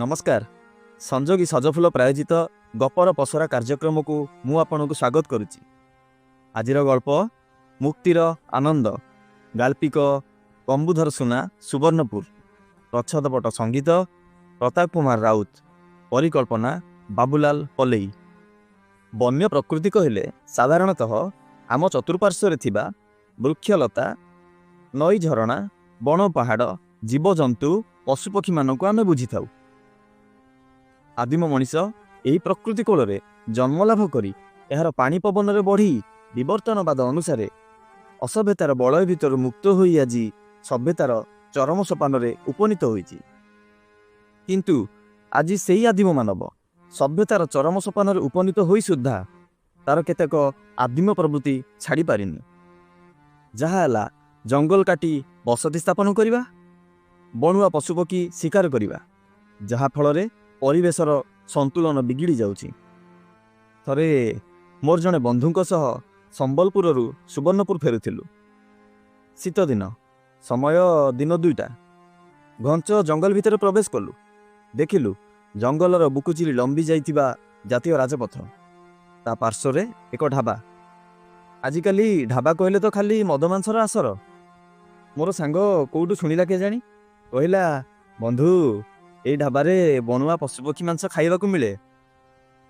नमस्कार। संजोगी सजफुल प्रायोजित गपर पसरा कार्यक्रम को मु आपनको स्वागत करुच्ची। आजिर गल्प मुक्तिर आनंद, गाल्पिक कम्बुधर सुना सुवर्णपुर, प्रच्छदपट संगीत प्रताप कुमार राउत, परिकल्पना बाबूलाल पलेई। वन्य प्रकृति कहले साधारणतः आम चतुर्पार्श्वर थिबा वृक्षलता, नई झरणा, बण पहाड़, जीवजंतु, पशुपक्षी मानक आमे बुझी थाउ। आदिम मनीष यही प्रकृति कोल जन्मलाभ करी यार पानी पवन रे बढ़ी विवर्तनवाद अनुसार असभ्यतार बलय भितर मुक्त होई आज सभ्यतार चरम सोपान रे उपनीत होईची। किंतु आज सेही आदिम मानव सभ्यतार चरम सोपान रे उपनीत होई सुद्धा तार केतेक आदिम प्रवृत्ति छाड़ी पारिनी। जहा हला जंगल काटी बसति स्थापन करिबा, बणुआ पशुपक्षी शिकार करिबा, जहा फल रे परिवेशर संतुलन बिगिड़ी जाउची। थरे मोर जने बंधुंक सह संबलपुर सुवर्णपुर फेरुथिलु। शीत दिन, समय दिन 2टा। घंच जंगल भितर प्रवेश कलु। देखिलु जंगलर बुकुचिरी लंबी जाइथिबा जातीय राजपथ, ता पार्श्वरे एक ढाबा। आजिकाली ढाबा कहले तो खाली मदमांसर आसर। मोर सांग कोउटु सुनिला के जानी कहला, बंधु ए ढाबारे बणुआ पशुपक्षी मांस खाइबाकू मिले।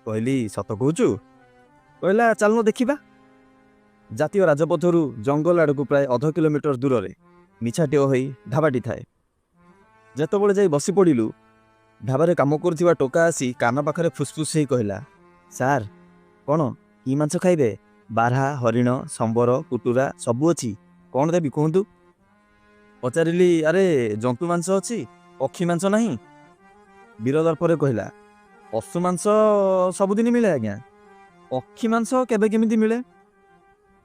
कहली सत कहूचु? कहला चलनो देखिबा। जातीय राजपथरू जंगल आड़कू प्राय 0.5 किलोमीटर दूर रे मिछाटिया होई ढाबाटी थाए। जेतबळे जाई बसी पड़िलु, ढाबारे काम करुथिबा टोका आसी कान पाखरे फुसफुस हेई कहला, सार कौन की मांस खाइबे? बारहा, हरिण, संबर, कुटुरा सबु अछि, कौन देबी कहतु? पचारिली, अरे जंतु मांस अछि, पक्षी मांस नहीं। वीरदर्पर कहला, पशु मांस सबुदिन मिले आज्ञा, पक्षी मांस केबे केमिति मिले?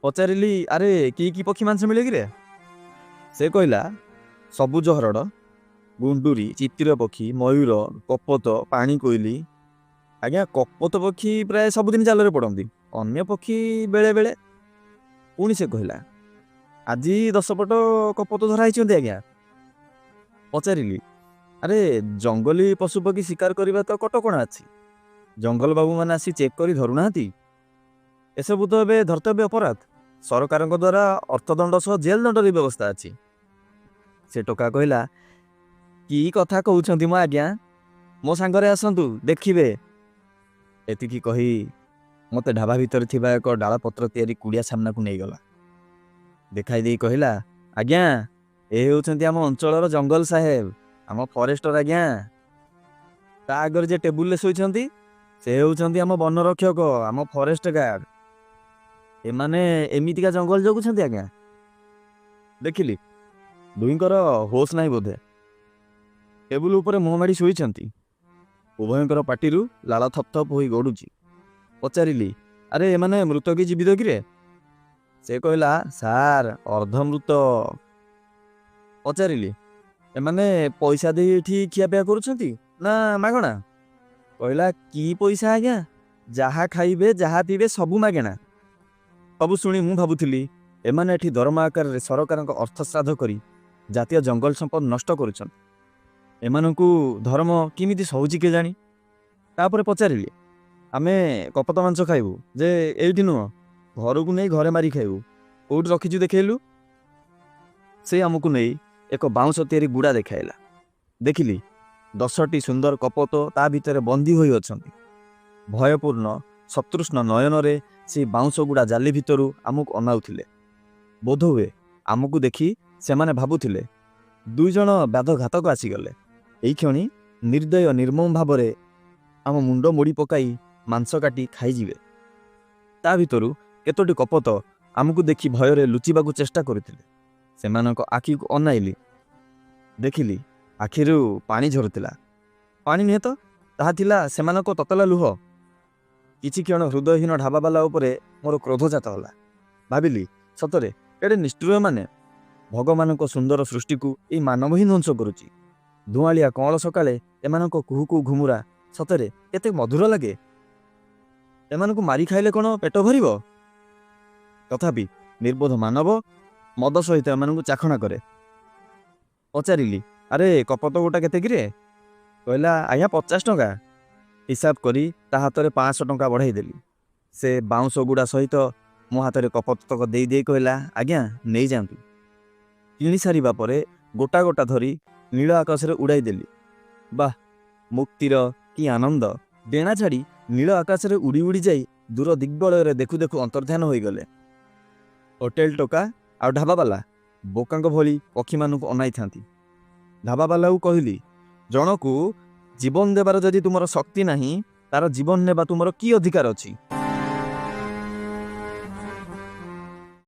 पचारिली, अरे की पक्षी मांस मिले कि रे? से कहला, सबुज हरड़, गुंडुरी, चितिर पक्षी, मयूर, कपत, पानी कोइली। आज्ञा कपत पक्षी प्राय सबुदिन जालरे पड़ती, अन्य पक्षी बेले बेले। पुणी से कहला, आज 10 पट कपत धराई आज्ञा। पचारिली, अरे जंगली पशुपक्षी शिकार करने तो कटकणा अच्छी, जंगल बाबू मैंने आसी चेक करी धरू नाहांती। एसबू तो ए धर्तव्य अपराध, सरकार द्वारा अर्थदंड सह जेल दंडर व्यवस्था अच्छी। से टोका कहला, की कथा कहउछंती मो आज्ञा, मो सांगरे आसंतु देखिबे। एतिकी कही मते ढाबा भितर थिबा एक डाला पत्र तैयारी कुड़िया सामना को नहीं गला। देखाई दे कहला, आज्ञा ए होउछंती आम अंचलर जंगल साहेब, आम फॉरेस्टर आज्ञा। ता आगर जे टेबुल ले सोइछंती से होउछंती आम वन रक्षक, आम फॉरेस्ट गार्ड। एमाने एमितिका जंगल जगुछंती आज्ञा। देखिली दुईकर होश नाही बोधे। टेबुल ऊपर मुह माड़ी सोइछंती। उभयंकर पाटिरू लाला थप थप होई गडुची। पचारिली, अरे एमाने मृत कि जीवित कि रे? से कहला, सार अर्धमृत। पचारिली, एमाने पैसा दे एठी खियापिया करुछंती ना मागणा? कहला, की पैसा आज्ञा, जहा खाइबे जहा पीबे सबु मागेना। सबु शुणी मु भाबुथिली एमाने एठी दरमा आकार रे सरकारक अर्थ श्राद्ध करी जातीय जंगल संपद नष्ट करुछन। एमानकू धर्म किमिति सहुची के जानी। तापरे पचारिली, आमे कपत मांस खाइबू जे एठी नुह, घरकू नहीं घरे मारी खाइबू, कोउठ रखिछु देखैलु। से हमकू नहीं एक बाउंस तैयारी गुड़ा देखाइला। देखिली 10टी सुंदर कपत ता भितर बंदी होई अछंती। भयपूर्ण शत्रुष्ण नयन रे से बाउंस गुड़ा जाली भितरु आमुक अनाउथिले। बोध हुए आमुकू देखी सेमाने भाबुथिले 2 जण व्याधघातक आसीगले। एई क्षणी निर्दय निर्मम भावरे आम मुंड मोड़ी पकाई मांस काटी खाई जिवे। ता भितरु केतोटी कपत आमुकू देखी भयरे लुचिबाकू चेष्टा करुथिले। सेमानक आखि को अनाइली, देखिली आखिरु पानी झरुतिला। पानी नुहे तो ताहा थिला सेमानक ततला लुह। किछि क्षण हृदयहीन ढाबावाला उपरे मोर क्रोधजात होला। भाबिली सतरे एडे निष्ठुर माने भगवानक सुंदर सृष्टि को एई मानव ही ध्वंस करुची। धुआलिया कौल सकाळे एमानक कुहू कुहू घुमुरा सतरे केते मधुर लागे। एमानक मारी खाइले कोन पेट भरिबो? तथापि निर्बोध मानव मद सहित एमानक चाखणा करे। पचारिली, अरे कपत गोटा केते कि रे? କହିଲା ଆଜ୍ଞା 50 ଟଙ୍କା। ହିସାବ କରି ତା ହାତରେ 500 ଟଙ୍କା ବଢ଼ାଇଦେଲି। ସେ ବାଉଁଶ ଗୁଡ଼ା ସହିତ ମୋ ହାତରେ କପତକ ଦେଇ ଦେଇ କହିଲା ଆଜ୍ଞା ନେଇଯାଆନ୍ତୁ। କିଣି ସାରିବା ପରେ ଗୋଟା ଗୋଟା ଧରି ନୀଳ ଆକାଶରେ ଉଡ଼ାଇ ଦେଲି। ବାଃ, ମୁକ୍ତିର କି ଆନନ୍ଦ! ଡେଣା ଛାଡ଼ି ନୀଳ ଆକାଶରେ ଉଡ଼ି ଉଡ଼ି ଯାଇ ଦୂର ଦିଗ୍ବଳୟରେ ଦେଖୁ ଦେଖୁ ଅନ୍ତର୍ଦ୍ଧାନ ହୋଇଗଲେ। ହୋଟେଲ ଟୋକା ଆଉ ଢାବାବାଲା ବୋକାଙ୍କ ଭଳି ପକ୍ଷୀମାନଙ୍କୁ ଅନାଇଥାନ୍ତି। ଢାବାବାଲାକୁ କହିଲି, ଜଣକୁ ଜୀବନ ଦେବାର ଯଦି ତୁମର ଶକ୍ତି ନାହିଁ, ତାର ଜୀବନ ନେବା ତୁମର କି ଅଧିକାର ଅଛି?